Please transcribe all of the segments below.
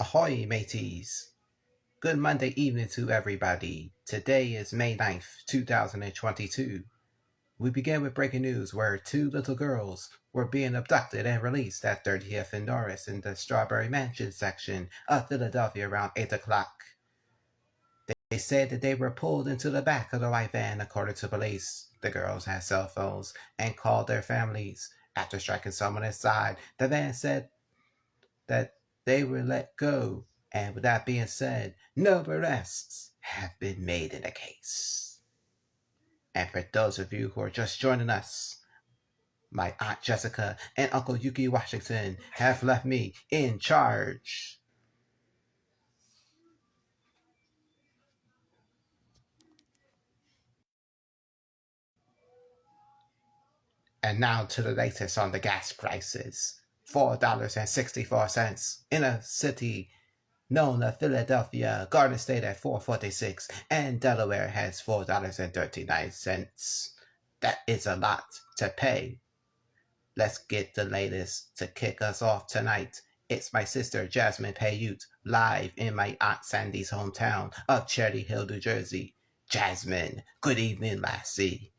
Ahoy, mateys! Good Monday evening to everybody. Today is May 9th, 2022. We begin with breaking news where two little girls were being abducted and released at 30th and Norris in the Strawberry Mansion section of Philadelphia around 8 o'clock. They said that they were pulled into the back of the white van, according to police. The girls had cell phones and called their families. After striking someone inside, the van said that they were let go, and with that being said, no arrests have been made in the case. And for those of you who are just joining us, my Aunt Jessica and Uncle Yuki Washington have left me in charge. And now to the latest on the gas prices. $4.64 in a city known as Philadelphia, Garden State at $4.46, and Delaware has $4.39. That is a lot to pay. Let's get the latest to kick us off tonight. It's my sister Jasmine Payute, live in my Aunt Sandy's hometown of Cherry Hill, New Jersey. Jasmine, good evening, lassie.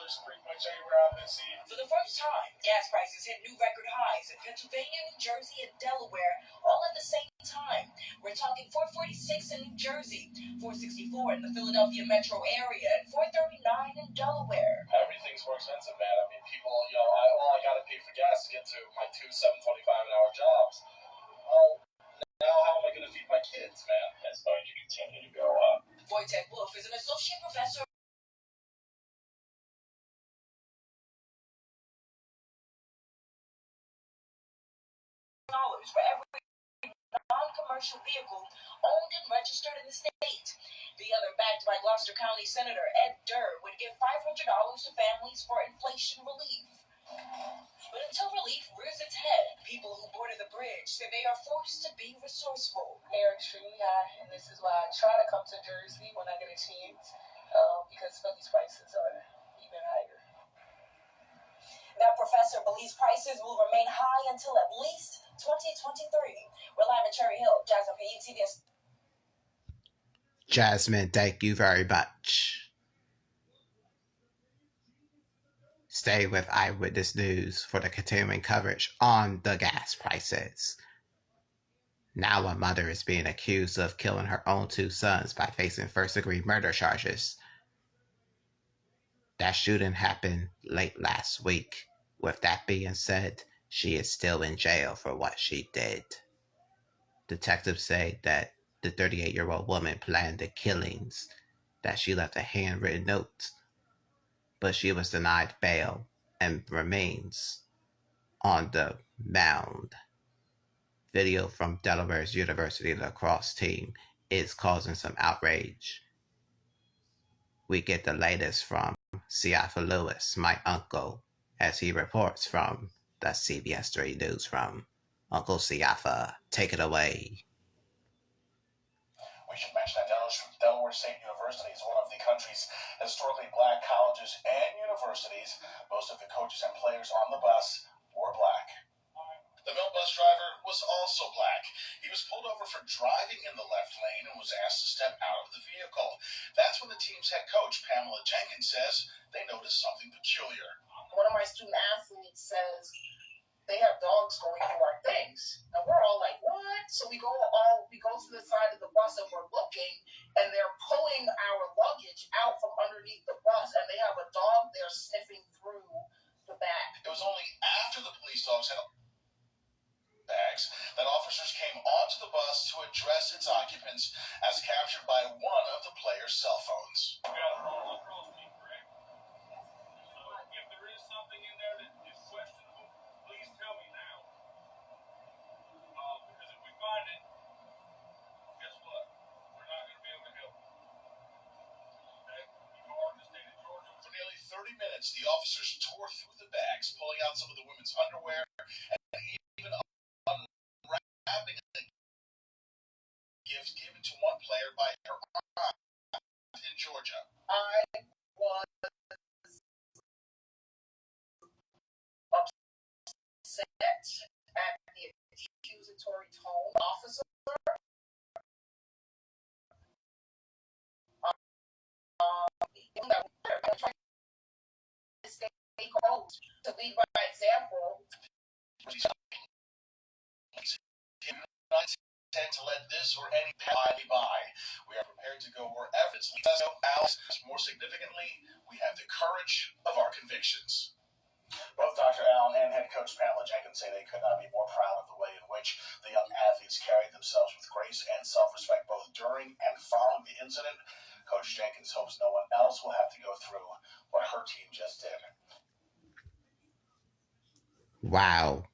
Pretty much everywhere I've been seeing. For the first time, gas prices hit new record highs in Pennsylvania, New Jersey, and Delaware, all at the same time. We're talking $4.46 in New Jersey, $4.64 in the Philadelphia metro area, and $4.39 in Delaware. Everything's more expensive, man. I mean, people, I gotta pay for gas to get to my two 725-an-hour jobs. Well, now how am I gonna feed my kids, man? That's going to continue to go up. Wojtek Wolf is an associate professor for every non-commercial vehicle owned and registered in the state. The other, backed by Gloucester County Senator Ed Durr, would give $500 to families for inflation relief. But until relief rears its head, people who border the bridge say they are forced to be resourceful. They are extremely high, and this is why I try to come to Jersey when I get a chance, because Philly's prices are even higher. That professor believes prices will remain high until at least 2023. We're live in Cherry Hill. Jasmine Payute, CBS. Jasmine, thank you very much. Stay with Eyewitness News for the continuing coverage on the gas prices. Now a mother is being accused of killing her own two sons by facing first-degree murder charges. That shooting happened late last week. With that being said, she is still in jail for what she did. Detectives say that the 38-year-old woman planned the killings, that she left a handwritten note, but she was denied bail and remains on the mound. Video from Delaware's University lacrosse team is causing some outrage. We get the latest from Siafa Lewis, my uncle, as he reports from the CBS 3 newsroom. Uncle Siafa, take it away. We should mention that Delaware State University is one of the country's historically black colleges and universities. Most of the coaches and players on the bus were black. The mill bus driver was also black. He was pulled over for driving in the left lane and was asked to step out of the vehicle. That's when the team's head coach, Pamela Jenkins, says they noticed something peculiar. One of my student athletes says they have dogs going through our things. And we're all like, what? So we go to the side of the bus and we're looking, and they're pulling our luggage out from underneath the bus, and they have a dog there sniffing through the back. It was only after the police dogs had bags that officers came onto the bus to address its occupants, as captured by one of the players' cell phones. We got a lacrosse team, correct? So if there is something in there that is questionable, please tell me now. Because if we find it, guess what? We're not going to be able to help you. Okay? You are in the state of Georgia. For nearly 30 minutes, the officers tore through the bags, pulling out some of the women's underwear and even unwrapping gift given to one player by her aunt in Georgia. I was upset at the accusatory tone. Officer, to lead by example. Tend to let this or any pass by. We are prepared to go wherever it's leads us. More significantly, we have the courage of our convictions. Both Dr. Allen and head coach Pamela Jenkins say they could not be more proud of the way in which the young athletes carried themselves with grace and self-respect both during and following the incident. Coach Jenkins hopes no one else will have to go through what her team just did. Wow.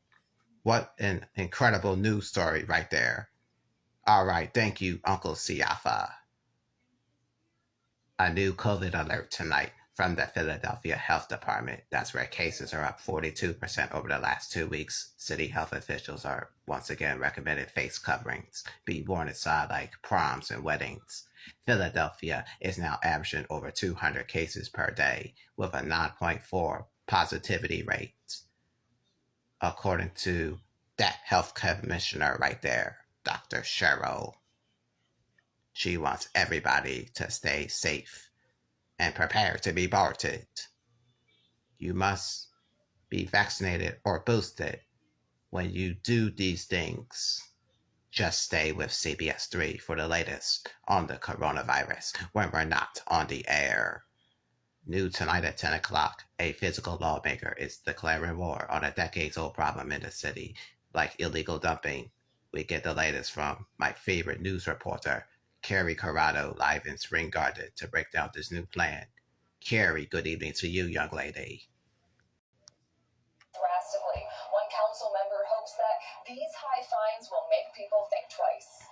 What an incredible news story right there. All right, thank you, Uncle Siafa. A new COVID alert tonight from the Philadelphia Health Department. That's where cases are up 42% over the last 2 weeks. City health officials are once again recommending face coverings be worn inside like proms and weddings. Philadelphia is now averaging over 200 cases per day with a 9.4 positivity rate, according to that health commissioner right there, Dr. Cheryl. She wants everybody to stay safe and prepared to be aborted. You must be vaccinated or boosted when you do these things. Just stay with CBS 3 for the latest on the coronavirus when we're not on the air. New tonight at 10 o'clock, a physical lawmaker is declaring war on a decades-old problem in the city, like illegal dumping. We get the latest from my favorite news reporter, Carrie Corrado, live in Spring Garden to break down this new plan. Carrie, good evening to you, young lady. Drastically, one council member hopes that these high fines will make people think twice.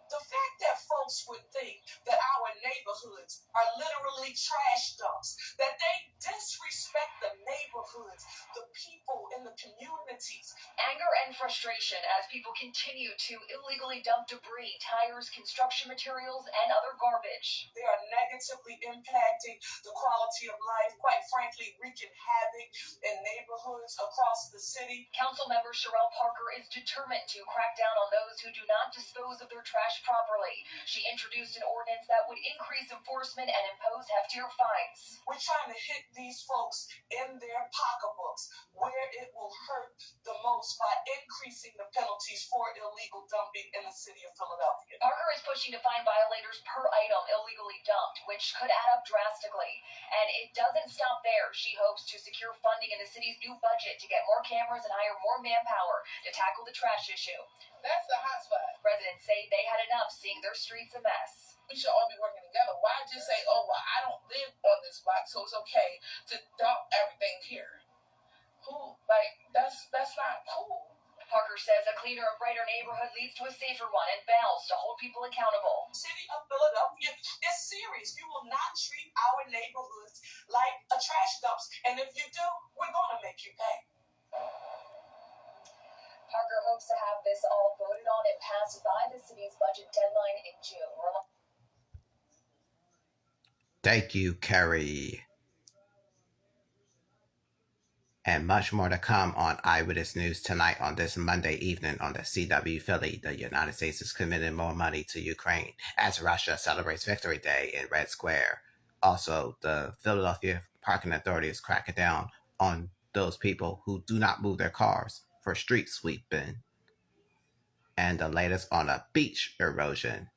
The fact that folks would think that our neighborhoods are literally trash dumps, that they disrespect the neighborhoods, the people in the communities. Anger and frustration as people continue to illegally dump debris, tires, construction materials, and other garbage. They are negatively impacting the quality of life, quite frankly, wreaking havoc in neighborhoods across the city. Councilmember Sherelle Parker is determined to crack down on those who do not dispose of their trash properly. She introduced an ordinance that would increase enforcement and impose heftier fines. We're trying to hit these folks in their pocketbooks where it will hurt the most by increasing the penalties for illegal dumping in the city of Philadelphia. Parker is pushing to fine violators per item illegally dumped, which could add up drastically. And it doesn't stop there. She hopes to secure funding in the city's new budget to get more cameras and hire more manpower to tackle the trash issue. That's the hot spot. Residents say they had enough seeing their streets a mess. We should all be working together. Why just say, oh, well, I don't live on this block, so it's okay to dump everything here? Who? Like, that's not cool. Parker says a cleaner and brighter neighborhood leads to a safer one and vows to hold people accountable. The city of Philadelphia is serious. You will not treat our neighborhoods like a trash dumps. And if you do, we're going to make you pay. Parker hopes to have this all voted on and passed by the city's budget deadline in June. Thank you, Carrie. And much more to come on Eyewitness News tonight on this Monday evening on the CW Philly. The United States is committing more money to Ukraine as Russia celebrates Victory Day in Red Square. Also, the Philadelphia Parking Authority is cracking down on those people who do not move their cars for street sweeping. And the latest on a beach erosion